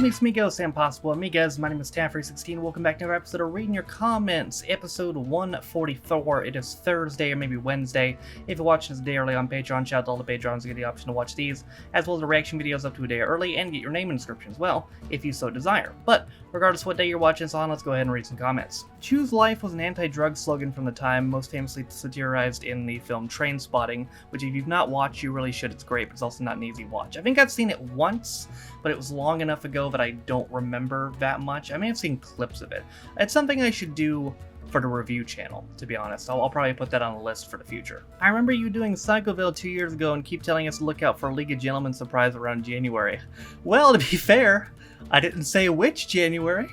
amigos, impossible amigas. My name is Taffrey16. Welcome back to another episode of Reading Your Comments, episode 144. It is Thursday or maybe Wednesday. If you're watching this a day early on Patreon, shout out to all the Patrons to get the option to watch these, as well as the reaction videos up to a day early, and get your name in the description as well, if you so desire. But regardless of what day you're watching this on, let's go ahead and read some comments. Choose Life was an anti-drug slogan from the time, most famously satirized in the film Trainspotting, which if you've not watched, you really should. It's great, but it's also not an easy watch. I think I've seen it once, but it was long enough ago that I don't remember that much. I may have seen clips of it. It's something I should do for the review channel, to be honest. I'll probably put that on the list for the future. I remember you doing Psychoville 2 years ago and keep telling us to look out for League of Gentlemen surprise around January. Well, to be fair, I didn't say which January.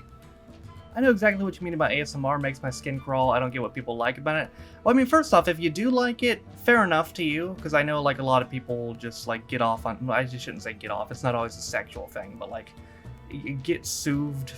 I know exactly what you mean about ASMR makes my skin crawl. I don't get what people like about it. Well, I mean, first off, if you do like it, fair enough to you, because I know, like, a lot of people just, like, get off on... I just shouldn't say get off. It's not always a sexual thing, but, like, you get soothed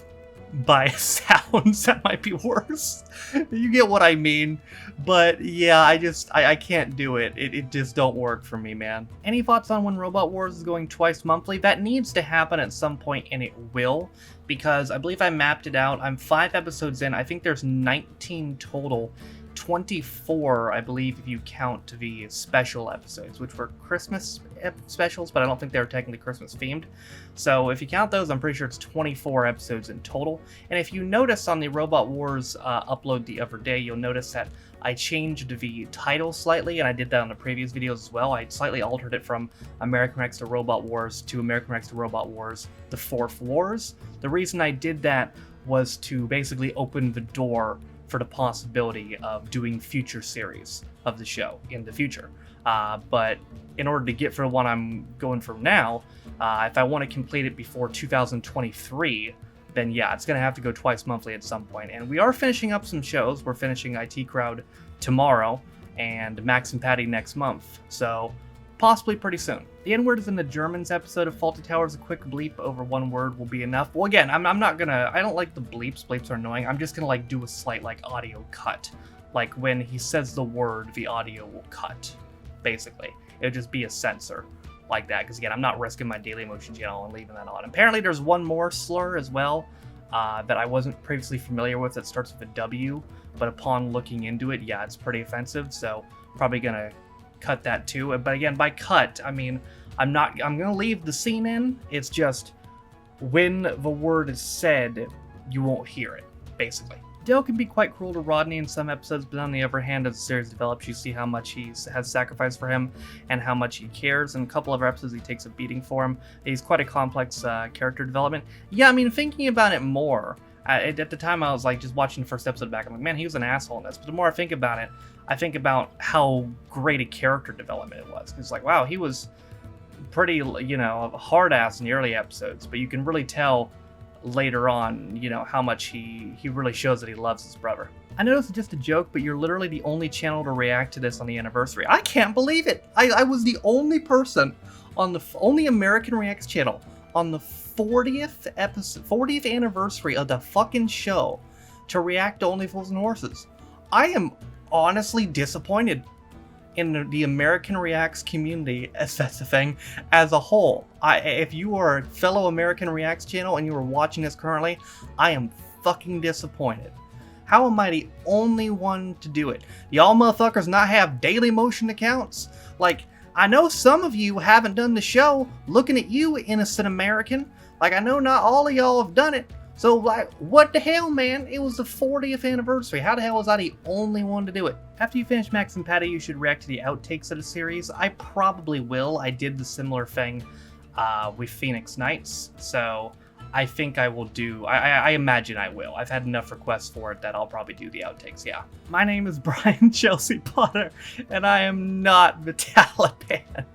by sounds. That might be worse. You get what I mean. But, yeah, I can't do it. It just don't work for me, man. Any thoughts on when Robot Wars is going twice monthly? That needs to happen at some point, and it will, because I believe I mapped it out. I'm 5 episodes in. I think there's 19 total. 24, I believe, if you count the special episodes, which were Christmas specials, but I don't think they were technically Christmas themed. So if you count those, I'm pretty sure it's 24 episodes in total. And if you notice on the Robot Wars upload the other day, you'll notice that I changed the title slightly, and I did that on the previous videos as well. I slightly altered it from American Rex to Robot Wars to American Rex to Robot Wars, the Fourth Wars. The reason I did that was to basically open the door for the possibility of doing future series of the show in the future. But in order to get for the one I'm going for now, if I want to complete it before 2023, then yeah, it's going to have to go twice monthly at some point. And we are finishing up some shows. We're finishing IT Crowd tomorrow and Max and Patty next month. So possibly pretty soon. The N-word is in the Germans episode of Faulty Towers. A quick bleep over one word will be enough. Well, again, I'm not gonna... I don't like the bleeps. Bleeps are annoying. I'm just gonna, like, do a slight, like, audio cut. Like, when he says the word, the audio will cut, basically. It'll just be a censor like that. Because, again, I'm not risking my Dailymotion channel and leaving that on. Apparently, there's one more slur as well that I wasn't previously familiar with that starts with a W. But upon looking into it, yeah, it's pretty offensive. So, probably gonna cut that too. But again, by cut, I mean I'm gonna leave the scene in. It's just when the word is said, you won't hear it, basically. Dale can be quite cruel to Rodney in some episodes, but on the other hand, as the series develops, you see how much he has sacrificed for him and how much he cares. In a couple of episodes, he takes a beating for him. He's quite a complex character development. Yeah, I mean, thinking about it more, at the time I was like just watching the first episode back, I'm like, man, he was an asshole in this. But the more I think about it, I think about how great a character development it was. It's like, wow, he was pretty, you know, hard ass in the early episodes, but you can really tell later on, you know, how much he really shows that he loves his brother. I know this is just a joke, but you're literally the only channel to react to this on the anniversary. I can't believe it. I was the only person on the only American Reacts channel on the 40th episode, 40th anniversary of the fucking show to react to Only Fools and Horses. I am honestly disappointed in the American Reacts community, as that's a thing, as a whole. If you are a fellow American Reacts channel and you are watching this currently, I am fucking disappointed. How am I the only one to do it? Y'all motherfuckers not have Dailymotion accounts? Like, I know some of you haven't done the show. Looking at you, innocent American. Like, I know not all of y'all have done it. So, like, what the hell, man? It was the 40th anniversary. How the hell was I the only one to do it? After you finish Max and Patty, you should react to the outtakes of the series. I probably will. I did the similar thing with Phoenix Nights, so I think I will do... I imagine I will. I've had enough requests for it that I'll probably do the outtakes, yeah. My name is Brian Chelsea Potter, and I am not the Taliban.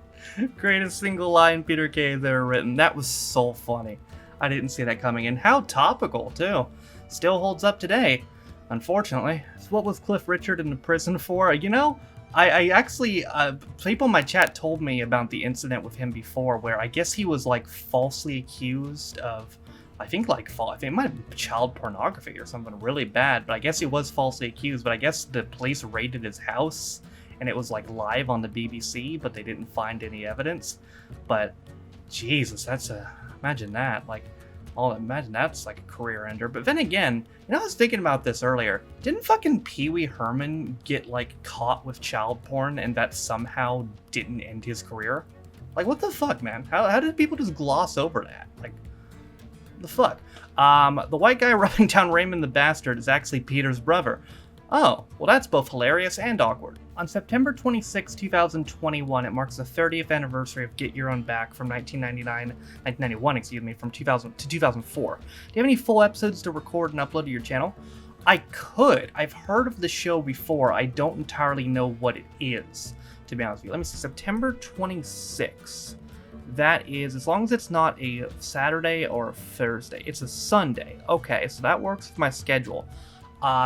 Greatest single line Peter Kay has ever written. That was so funny. I didn't see that coming in. How topical, too. Still holds up today, unfortunately. So what was Cliff Richard in the prison for? You know, I actually, people in my chat told me about the incident with him before, where I guess he was, like, falsely accused of, I think it might have been child pornography or something really bad, but I guess he was falsely accused, but I guess the police raided his house, and it was, like, live on the BBC, but they didn't find any evidence. But, Jesus, that's a... Imagine that. Like, Oh, imagine that's like a career ender. But then again, I was thinking about this earlier. Didn't fucking Pee Wee Herman get like caught with child porn and that somehow didn't end his career? Like, what the fuck, man? How did people just gloss over that? Like, the fuck? The white guy rubbing down Raymond the Bastard is actually Peter's brother. Oh, well that's both hilarious and awkward. On September 26, 2021, it marks the 30th anniversary of Get Your Own Back from 1991, excuse me, from 2000 to 2004. Do you have any full episodes to record and upload to your channel? I could. I've heard of the show before. I don't entirely know what it is, to be honest with you. Let me see, September 26. That is, as long as it's not a Saturday or a Thursday, it's a Sunday. Okay, so that works with my schedule.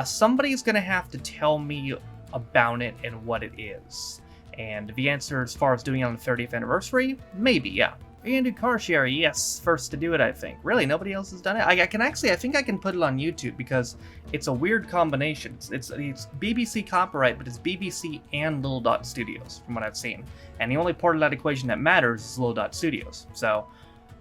Somebody's gonna have to tell me about it and what it is. And the answer as far as doing it on the 30th anniversary, maybe, yeah. Are you gonna do car share? Yes, first to do it, I think. Really, nobody else has done it? I think I can put it on YouTube because it's a weird combination. It's BBC copyright, but it's BBC and Little Dot Studios, from what I've seen. And the only part of that equation that matters is Little Dot Studios. So,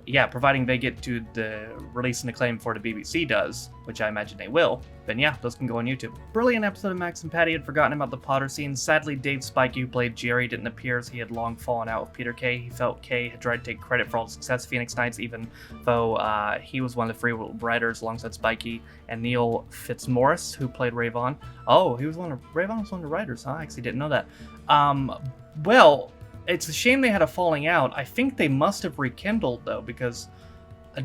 yeah, providing they get to the release and acclaim for the BBC does, which I imagine they will, then yeah, those can go on YouTube. Brilliant episode of Max and Patty had forgotten about the Potter scene. Sadly, Dave Spikey, who played Jerry, didn't appear as he had long fallen out with Peter Kay. He felt Kay had tried to take credit for all the success of Phoenix Nights, even though he was one of the three writers alongside Spikey and Neil Fitzmaurice, who played Rayvon. Oh, Rayvon was one of the writers, huh? I actually didn't know that. Well, it's a shame they had a falling out. I think they must have rekindled, though, because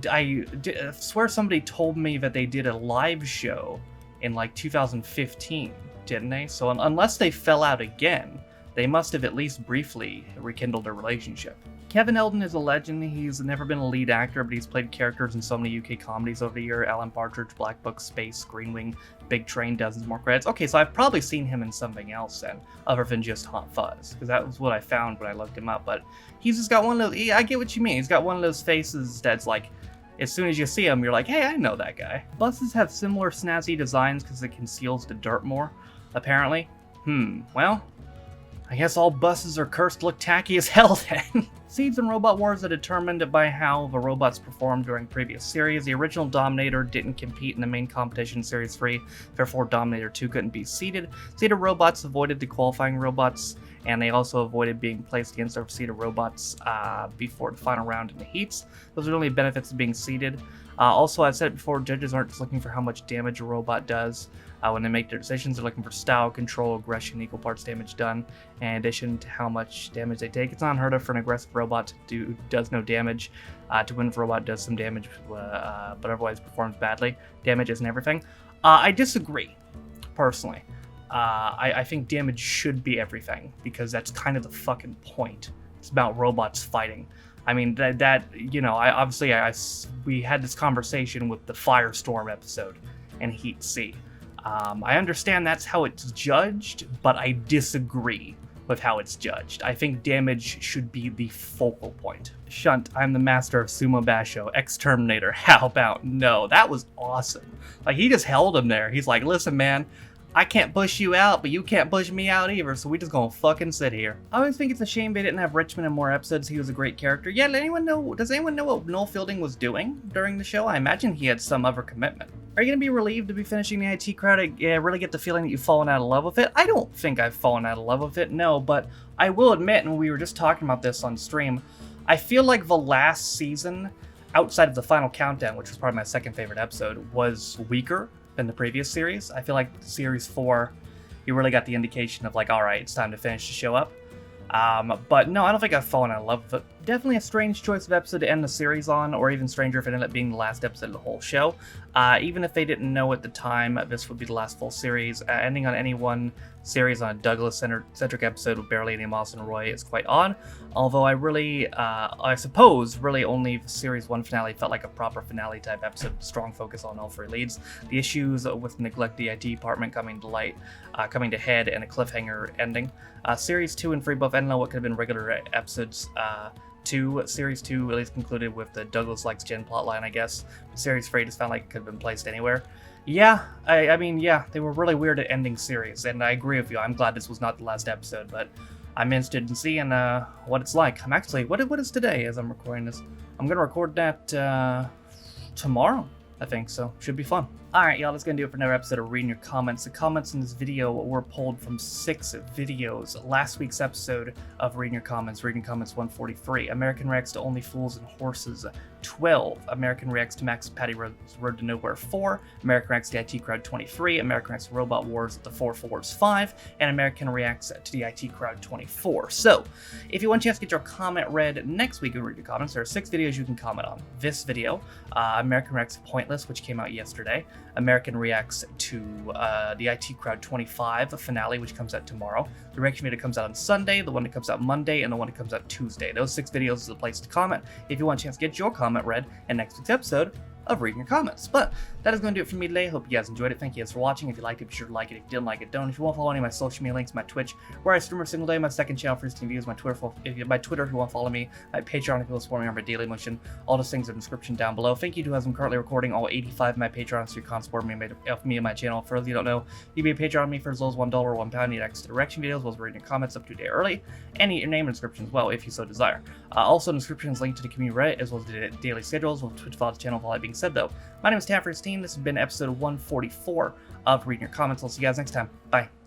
I swear somebody told me that they did a live show in, like, 2015, didn't they? So unless they fell out again, they must have at least briefly rekindled their relationship. Kevin Eldon is a legend. He's never been a lead actor, but he's played characters in so many UK comedies over the year. Alan Partridge, Black Book, Space, Green Wing, Big Train, dozens more credits. Okay, so I've probably seen him in something else then, other than just Hot Fuzz, because that was what I found when I looked him up. But he's just got one of those, I get what you mean. He's got one of those faces that's like, as soon as you see him, you're like, hey, I know that guy. Buses have similar snazzy designs because it conceals the dirt more, apparently. Well, I guess all buses are cursed to look tacky as hell then. Seeds and Robot Wars are determined by how the robots performed during previous series. The original Dominator didn't compete in the main competition Series 3, therefore Dominator 2 couldn't be seeded. Seeded robots avoided the qualifying robots, and they also avoided being placed against their seeded robots before the final round in the heats. Those are the only benefits of being seeded. Also, I've said it before, judges aren't just looking for how much damage a robot does. When they make their decisions, they're looking for style, control, aggression, equal parts damage done, in addition to how much damage they take. It's not unheard of for an aggressive robot to does no damage, to win if a robot does some damage, but otherwise performs badly. Damage isn't everything. I disagree, personally. I think damage should be everything, because that's kind of the fucking point. It's about robots fighting. I mean, we had this conversation with the Firestorm episode and Heat C. I understand that's how it's judged, but I disagree with how it's judged. I think damage should be the focal point. Shunt, I'm the master of Sumo Basho, ex-Terminator. How about no? That was awesome. Like, he just held him there. He's like, listen, man, I can't push you out, but you can't push me out either, so we just gonna fucking sit here. I always think it's a shame they didn't have Richmond in more episodes. He was a great character. Yeah, does anyone know what Noel Fielding was doing during the show? I imagine he had some other commitment. Are you gonna be relieved to be finishing the IT Crowd? I really get the feeling that you've fallen out of love with it. I don't think I've fallen out of love with it, no, but I will admit, and we were just talking about this on stream, I feel like the last season, outside of the final countdown, which was probably my second favorite episode, was weaker than the previous series. I feel like series 4, you really got the indication of like, all right, it's time to finish the show up. But no, I don't think I've fallen out of love with it. Definitely a strange choice of episode to end the series on, or even stranger if it ended up being the last episode of the whole show. Even if they didn't know at the time this would be the last full series, ending on any one series on a Douglas-centric episode with barely any Moss and Roy is quite odd. Although I suppose, really only the Series 1 finale felt like a proper finale type episode with strong focus on all three leads. The issues with neglect the IT department coming to head, and a cliffhanger ending. Series 2 and 3 both ended on what could have been regular episodes. Series 2 at least concluded with the Douglas likes Jen plotline, I guess. Series 3 just found like it could have been placed anywhere. Yeah, I mean, they were really weird at ending series, and I agree with you. I'm glad this was not the last episode, but I'm interested in seeing what it's like. I'm actually, what is today as I'm recording this? I'm going to record that tomorrow. I think so. Should be fun. Alright, y'all, that's gonna do it for another episode of Reading Your Comments. The comments in this video were pulled from 6 videos. Last week's episode of Reading Your Comments, Reading Comments 143, American Reacts to Only Fools and Horses 12, American Reacts to Max Patty Road to Nowhere 4, American Reacts to the IT Crowd 23, American Reacts to Robot Wars at the 4-4s 5, and American Reacts to the IT Crowd 24. So, if you want a chance to get your comment read next week in Read Your Comments, there are 6 videos you can comment on. This video, American Reacts to Pointless, which came out yesterday, American Reacts to the IT Crowd 25 finale, which comes out tomorrow. The reaction video comes out on Sunday, the one that comes out Monday, and the one that comes out Tuesday. Those 6 videos is the place to comment if you want a chance to get your comment read in next week's episode of Reading Your Comments. But that is going to do it for me today. Hope you guys enjoyed it. Thank you guys for watching. If you liked it, be sure to like it. If you didn't like it, don't. If you want to follow any of my social media links, my Twitch, where I stream every single day, my second channel for stream views, my Twitter, if you want to follow me, my Patreon, if you want to support me on my daily motion, all those things are in the description down below. Thank you to as I'm currently recording all 85 of my Patreons, so you can support me and my channel. For those of you who don't know, you can be a Patreon on me for as low as $1 or £1. You get access to direction videos, as well as Reading Your Comments up to a day early, and your name and description as well, if you so desire. Also, in the description is linked to the community Reddit, as well as the daily schedules, with Twitch follow the channel. With all that being said, though, my name is Taffer16. This has been episode 144 of Reading Your Comments. I'll see you guys next time. Bye.